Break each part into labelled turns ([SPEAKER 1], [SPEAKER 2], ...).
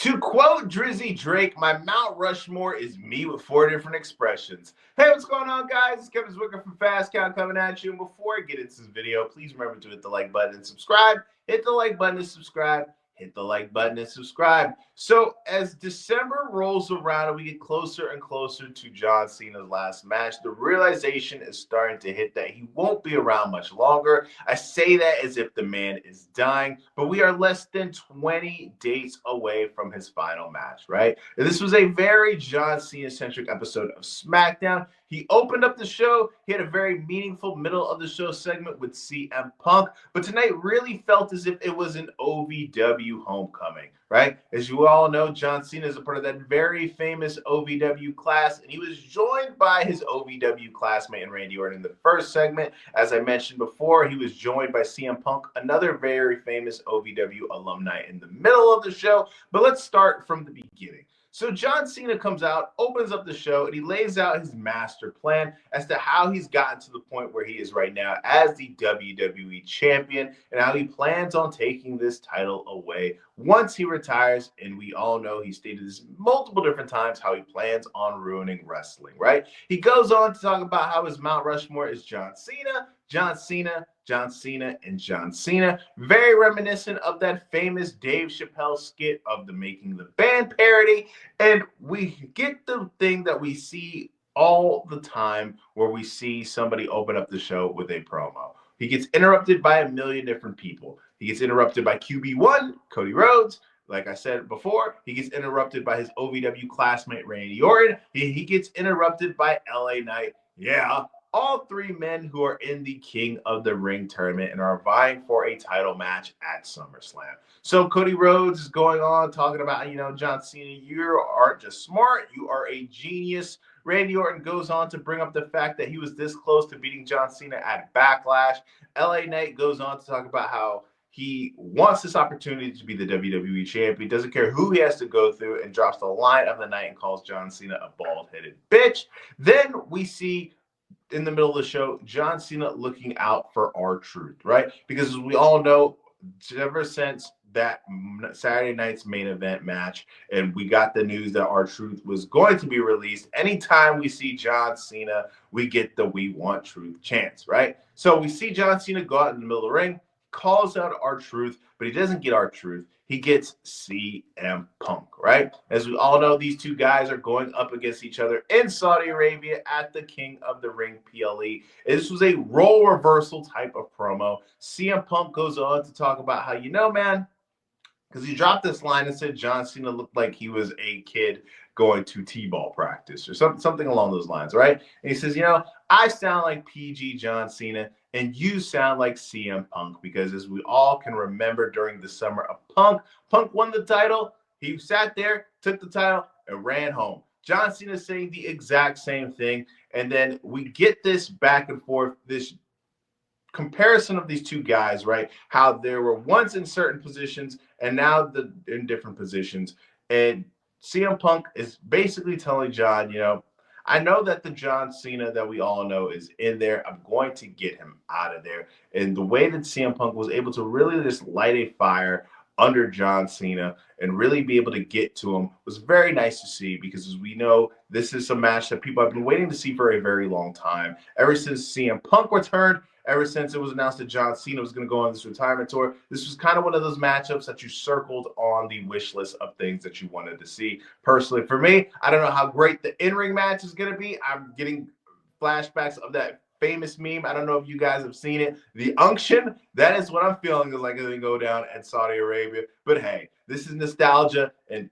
[SPEAKER 1] To quote Drizzy Drake, my Mount Rushmore is me with 4 different expressions. Hey, what's going on, guys? It's Kevin Zwicker from Fast Count coming at you. And before I get into this video, please remember to hit the like button and subscribe. Hit the like button and subscribe. Hit the like button and subscribe. So as December rolls around and we get closer and closer to John Cena's last match, the realization is starting to hit that he won't be around much longer. I say that as if the man is dying, but we are less than 20 days away from his final match, right? And this was a very John Cena-centric episode of Smackdown. He opened up the show. He had a very meaningful middle of the show segment with CM Punk, but tonight really felt as if it was an OVW homecoming, right? As you all know, John Cena is a part of that very famous OVW class, and he was joined by his OVW classmate in Randy Orton in the first segment. As I mentioned before, he was joined by CM Punk, another very famous OVW alumni, in the middle of the show. But let's start from the beginning. So John Cena comes out, opens up the show, and he lays out his master plan as to how he's gotten to the point where he is right now as the WWE champion and how he plans on taking this title away once he retires. And we all know he stated this multiple different times how he plans on ruining wrestling, right? He goes on to talk about how his Mount Rushmore is John Cena, John Cena, John Cena, and John Cena. Very reminiscent of that famous Dave Chappelle skit of the Making the Band parody. And we get the thing that we see all the time where we see somebody open up the show with a promo. He gets interrupted by a million different people. He gets interrupted by QB1, Cody Rhodes. Like I said before, he gets interrupted by his OVW classmate, Randy Orton. He gets interrupted by LA Knight. Yeah, all three men who are in the King of the Ring tournament and are vying for a title match at SummerSlam. So Cody Rhodes is going on talking about, John Cena, you aren't just smart, you are a genius. Randy Orton goes on to bring up the fact that he was this close to beating John Cena at Backlash. LA Knight goes on to talk about how he wants this opportunity to be the WWE champion. He doesn't care who he has to go through, and drops the line of the night and calls John Cena a bald-headed bitch. Then we see in the middle of the show, John Cena looking out for R-Truth, right? Because as we all know, ever since that Saturday night's main event match, and we got the news that R-Truth was going to be released, anytime we see John Cena, we get the "We Want Truth" chants, right? So we see John Cena go out in the middle of the ring, calls out R-Truth, but he doesn't get R-Truth. He gets CM Punk, right? As we all know, these two guys are going up against each other in Saudi Arabia at the King of the Ring PLE. This was a role reversal type of promo. CM Punk goes on to talk about how, man, because he dropped this line and said John Cena looked like he was a kid going to T-ball practice or something along those lines, right? And he says, I sound like PG John Cena, and you sound like CM Punk, because as we all can remember during the summer of Punk won the title. He sat there, took the title, and ran home. John Cena saying the exact same thing. And then we get this back and forth, this comparison of these two guys, right? How they were once in certain positions and now in different positions. And CM Punk is basically telling John, I know that the John Cena that we all know is in there. I'm going to get him out of there. And the way that CM Punk was able to really just light a fire under John Cena and really be able to get to him was very nice to see, because as we know, this is a match that people have been waiting to see for a very long time. Ever since CM Punk returned, ever since it was announced that John Cena was going to go on this retirement tour, this was kind of one of those matchups that you circled on the wish list of things that you wanted to see. Personally, for me, I don't know how great the in-ring match is going to be. I'm getting flashbacks of that famous meme. I don't know if you guys have seen it. The unction, that is what I'm feeling is like going to go down at Saudi Arabia. But hey, this is nostalgia, and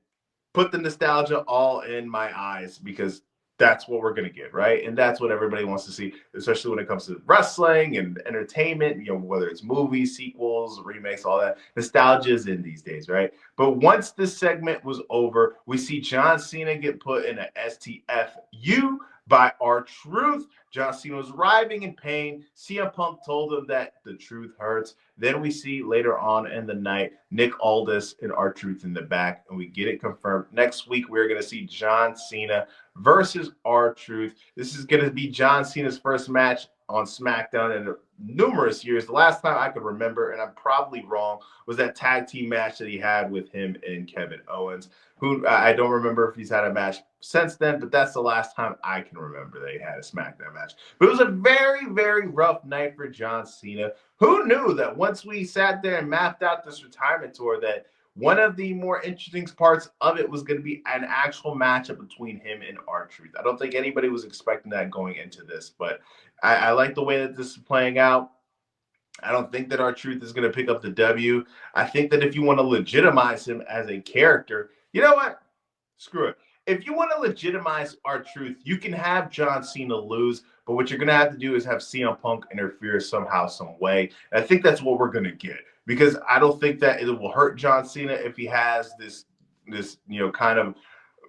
[SPEAKER 1] put the nostalgia all in my eyes, because that's what we're going to get, right? And that's what everybody wants to see, especially when it comes to wrestling and entertainment, whether it's movies, sequels, remakes, all that. Nostalgia is in these days, right? But once this segment was over, we see John Cena get put in a STFU by R-Truth. John Cena was writhing in pain. CM Punk told him that the truth hurts. Then we see later on in the night, Nick Aldis and R-Truth in the back, and we get it confirmed. Next week, we're going to see John Cena versus R-Truth. This is going to be John Cena's first match on SmackDown in numerous years. The last time I could remember, and I'm probably wrong, was that tag team match that he had with him and Kevin Owens, who I don't remember if he's had a match since then, but that's the last time I can remember that he had a SmackDown match. But it was a very, very rough night for John Cena. Who knew that once we sat there and mapped out this retirement tour that one of the more interesting parts of it was going to be an actual matchup between him and R-Truth. I don't think anybody was expecting that going into this, but I like the way that this is playing out. I don't think that R-Truth is going to pick up the W. I think that if you want to legitimize him as a character, you know what? Screw it. If you want to legitimize R-Truth, you can have John Cena lose, but what you're going to have to do is have CM Punk interfere somehow, some way. And I think that's what we're going to get, because I don't think that it will hurt John Cena if he has this kind of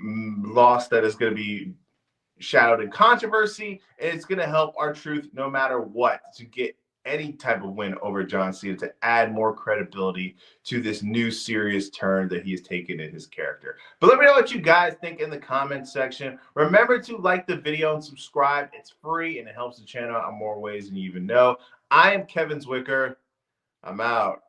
[SPEAKER 1] loss that is going to be shadowed in controversy, and it's going to help R-Truth no matter what to get any type of win over John Cena, to add more credibility to this new serious turn that he has taken in his character. But let me know what you guys think in the comment section. Remember to like the video and subscribe. It's free and it helps the channel out in more ways than you even know. I am Kevin Zwicker. I'm out.